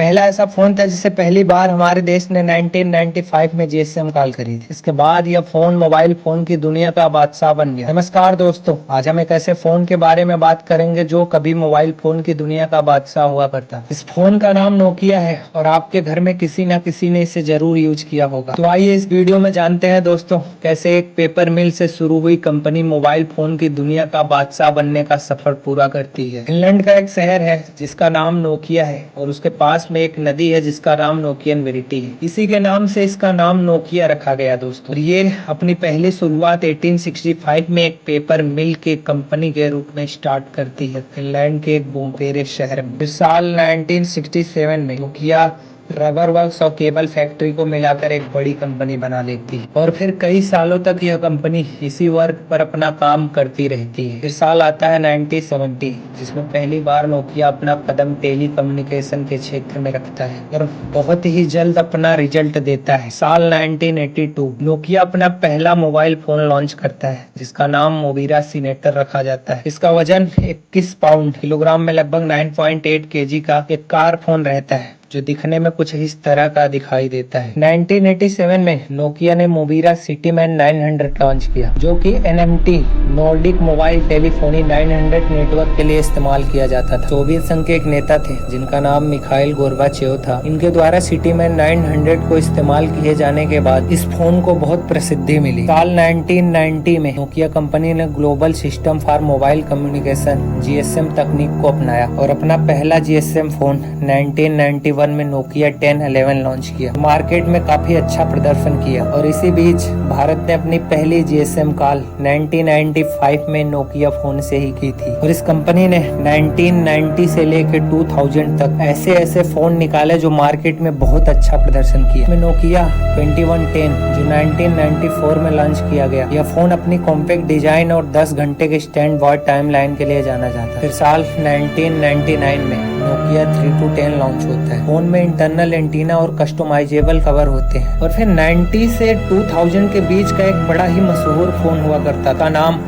पहला ऐसा फोन था जिसे पहली बार हमारे देश ने 1995 में जीएसएम कॉल करी थी। इसके बाद यह फोन मोबाइल फोन की दुनिया का बादशाह बन गया। नमस्कार दोस्तों, आज हम एक ऐसे फोन के बारे में बात करेंगे जो कभी मोबाइल फोन की दुनिया का बादशाह हुआ करता। इस फोन का नाम नोकिया है और आपके घर में किसी न किसी ने इसे जरूर यूज किया होगा। तो आइए इस वीडियो में जानते हैं दोस्तों, कैसे एक पेपर मिल से शुरू हुई कंपनी मोबाइल फोन की दुनिया का बादशाह बनने का सफर पूरा करती है। फिनलैंड का एक शहर है जिसका नाम नोकिया है और उसके पास में एक नदी है जिसका नाम नोकियन वेरिटी है। इसी के नाम से इसका नाम नोकिया रखा गया दोस्तों। ये अपनी पहली शुरुआत 1865 में एक पेपर मिल के कंपनी के रूप में स्टार्ट करती है फिनलैंड के एक बोम्पेरे शहर में। फिर साल 1967 में नोकिया रबर वर्क्स और केबल फैक्ट्री को मिलाकर एक बड़ी कंपनी बना लेती है और फिर कई सालों तक यह कंपनी इसी वर्क पर अपना काम करती रहती है। फिर साल आता है 1970 जिसमें पहली बार नोकिया अपना कदम टेली कम्युनिकेशन के क्षेत्र में रखता है और बहुत ही जल्द अपना रिजल्ट देता है। साल 1982 नोकिया अपना पहला मोबाइल फोन लॉन्च करता है जिसका नाम मोबिरा सीनेटर रखा जाता है। इसका वजन 21 पाउंड किलोग्राम में लगभग 9.8 केजी का एक कार फोन रहता है जो दिखने में कुछ इस तरह का दिखाई देता है। 1987 में नोकिया ने मोबिरा सिटीमैन 900 लॉन्च किया जो कि NMT Nordic mobile telephony 900 network के लिए इस्तेमाल किया जाता था। सोवियत संघ के एक नेता थे जिनका नाम मिखाइल गोर्बाचेव था। इनके द्वारा सिटीमैन 900 को इस्तेमाल किए जाने के बाद इस फोन को बहुत प्रसिद्धि मिली। साल 1990 में नोकिया कंपनी ने global system for mobile communication GSM तकनीक को अपनाया और अपना पहला जीएसएम फोन 1991 में नोकिया 1011 लॉन्च किया। मार्केट में काफी अच्छा प्रदर्शन किया और इसी बीच भारत ने अपनी पहली जीएसएम कॉल 1995 में नोकिया फोन से ही की थी और इस कंपनी ने 1990 से लेकर 2000 तक ऐसे ऐसे फोन निकाले जो मार्केट में बहुत अच्छा प्रदर्शन किया। में नोकिया 2110 जो 1994 में लॉन्च किया गया। यह फोन अपनी कॉम्पैक्ट डिजाइन और 10 घंटे के स्टैंड बाय टाइम लाइन के लिए जाना जाता है। फिर साल 1999 में नोकिया 3210 लॉन्च होता है। फोन में इंटरनल एंटीना और कस्टमाइजेबल कवर होते हैं। और फिर 90 से 2000 के बीच का एक बड़ा ही मशहूर फोन हुआ करता था, नाम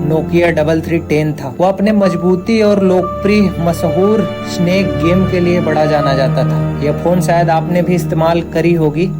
नोकिया 3310 था। वो अपने मजबूती और लोकप्रिय मशहूर स्नेक गेम के लिए बड़ा जाना जाता था। यह फोन शायद आपने भी इस्तेमाल करी होगी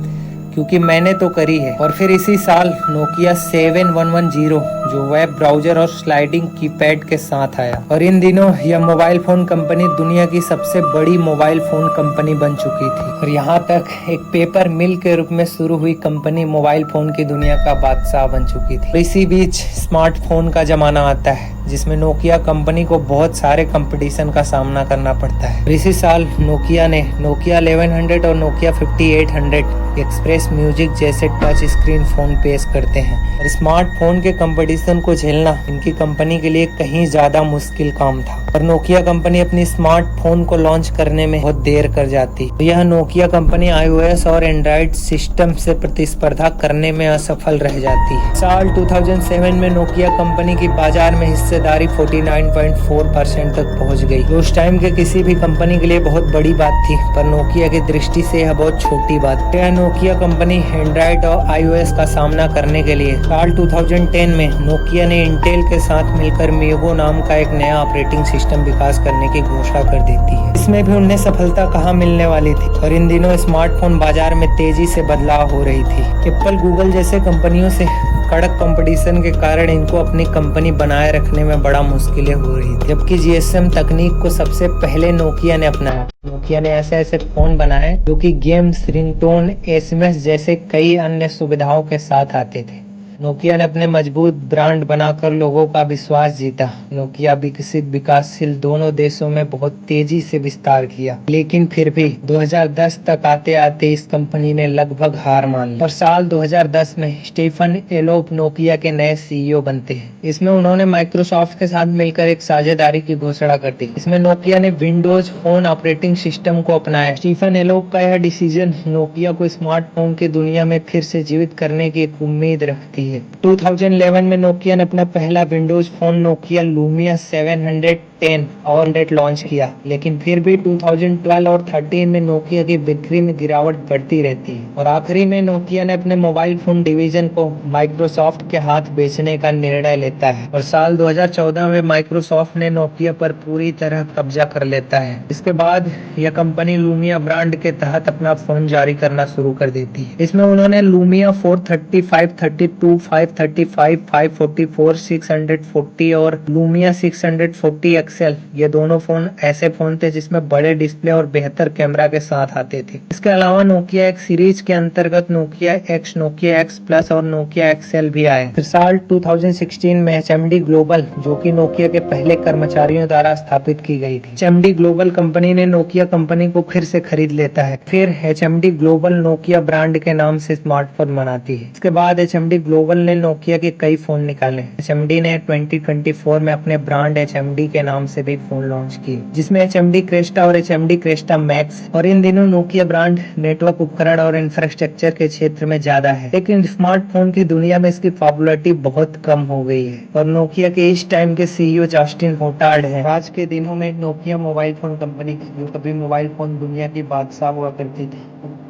क्योंकि मैंने तो करी है। और फिर इसी साल नोकिया 7110 जो वेब ब्राउजर और स्लाइडिंग कीपैड के साथ आया और इन दिनों यह मोबाइल फोन कंपनी दुनिया की सबसे बड़ी मोबाइल फोन कंपनी बन चुकी थी। और यहाँ तक एक पेपर मिल के रूप में शुरू हुई कंपनी मोबाइल फोन की दुनिया का बादशाह बन चुकी थी। इसी बीच स्मार्टफोन का जमाना आता है जिसमें नोकिया कंपनी को बहुत सारे कंपटीशन का सामना करना पड़ता है। इसी साल नोकिया ने नोकिया 1100 और नोकिया 5800 एक्सप्रेस म्यूजिक जैसे टच स्क्रीन फोन पेश करते हैं। और स्मार्टफोन के कंपटीशन को झेलना इनकी कंपनी के लिए कहीं ज्यादा मुश्किल काम था और नोकिया कंपनी अपनी स्मार्टफोन को लॉन्च करने में बहुत देर कर जाती। तो यह नोकिया कंपनी iOS और एंड्रॉइड सिस्टम से प्रतिस्पर्धा करने में असफल रह जाती है। साल 2007 में नोकिया कंपनी की बाजार में हिस्सेदारी 49.4% तक पहुंच गई। उस टाइम के किसी भी कंपनी के लिए बहुत बड़ी बात थी, पर नोकिया की दृष्टि से यह बहुत छोटी बात है। नोकिया कंपनी एंड्रॉइड और iOS का सामना करने के लिए साल 2010 में नोकिया ने इंटेल के साथ मिलकर मीगो नाम का एक नया ऑपरेटिंग सिस्टम विकास करने की घोषणा कर देती है। इसमें भी उन्हें सफलता कहाँ मिलने वाली थी और इन दिनों स्मार्टफोन बाजार में तेजी से बदलाव हो रही थी। एप्पल, गूगल जैसे कंपनियों से कड़क कंपटीशन के कारण इनको अपनी कंपनी बनाए रखने में बड़ा मुश्किलें हो रही थी। जबकि जीएसएम तकनीक को सबसे पहले नोकिया ने अपनाया। नोकिया ने ऐसे ऐसे फोन बनाए जो कि गेम्स, रिंगटोन, एसएमएस जैसे कई अन्य सुविधाओं के साथ आते थे। नोकिया ने अपने मजबूत ब्रांड बनाकर लोगों का विश्वास जीता। नोकिया विकसित विकासशील दोनों देशों में बहुत तेजी से विस्तार किया, लेकिन फिर भी 2010 तक आते आते इस कंपनी ने लगभग हार मान ली। और साल 2010 में स्टीफन एलोप नोकिया के नए सीईओ बनते हैं। इसमें उन्होंने माइक्रोसॉफ्ट के साथ मिलकर एक साझेदारी की घोषणा कर दी। इसमें नोकिया ने विंडोज फोन ऑपरेटिंग सिस्टम को अपनाया। स्टीफन एलोप का यह डिसीजन नोकिया को स्मार्टफोन की दुनिया में फिर से जीवित करने की एक उम्मीद रखती है। है। 2011 में नोकिया ने अपना पहला विंडोज फोन नोकिया लूमिया 710 और नेट लॉन्च किया, लेकिन फिर भी 2012 और 13 में नोकिया की बिक्री में गिरावट बढ़ती रहती है और आखिरी में नोकिया ने अपने मोबाइल फोन डिवीजन को माइक्रोसॉफ्ट के हाथ बेचने का निर्णय लेता है और साल 2014 में माइक्रोसॉफ्ट ने नोकिया पर पूरी तरह कब्जा कर लेता है। इसके बाद यह कंपनी लूमिया ब्रांड के तहत अपना फोन जारी करना शुरू कर देती है। इसमें उन्होंने लूमिया 430, 532, 535, 544, 640 और लूमिया 640 एक्सएल, ये दोनों फोन ऐसे फोन थे जिसमें बड़े डिस्प्ले और बेहतर कैमरा के साथ आते थे। इसके अलावा नोकिया एक्स सीरीज के अंतर्गत Nokia x, Nokia x plus और नोकिया एक्सएल भी आए। फिर साल 2016 में एचएमडी ग्लोबल, जो कि नोकिया के पहले कर्मचारियों द्वारा स्थापित की गई थी, एचएमडी ग्लोबल कंपनी ने नोकिया कंपनी को फिर से खरीद लेता है। फिर एचएमडी ग्लोबल नोकिया ब्रांड के नाम से स्मार्टफोन बनाती है। इसके बाद एचएमडी ग्लोबल ने नोकिया के कई फोन निकाले। एचएमडी ने 2024 में अपने ब्रांड एचएमडी के नाम से भी फोन लॉन्च किए, जिसमें एचएमडी क्रेस्टा और एचएमडी क्रेस्टा मैक्स। और इन दिनों नोकिया ब्रांड नेटवर्क उपकरण और इंफ्रास्ट्रक्चर के क्षेत्र में ज्यादा है, लेकिन स्मार्टफोन की दुनिया में इसकी पॉपुलैरिटी बहुत कम हो गई है और नोकिया के इस टाइम के सीईओ जस्टिन होटार्ड है। आज के दिनों में नोकिया मोबाइल फोन कंपनी, जो कभी मोबाइल फोन दुनिया की बादशाह हुआ करती थी,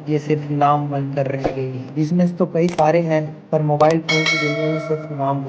ये सिर्फ नाम बनकर रह गई है। बिजनेस तो कई सारे हैं, पर मोबाइल फोन की दुनिया में सिर्फ नाम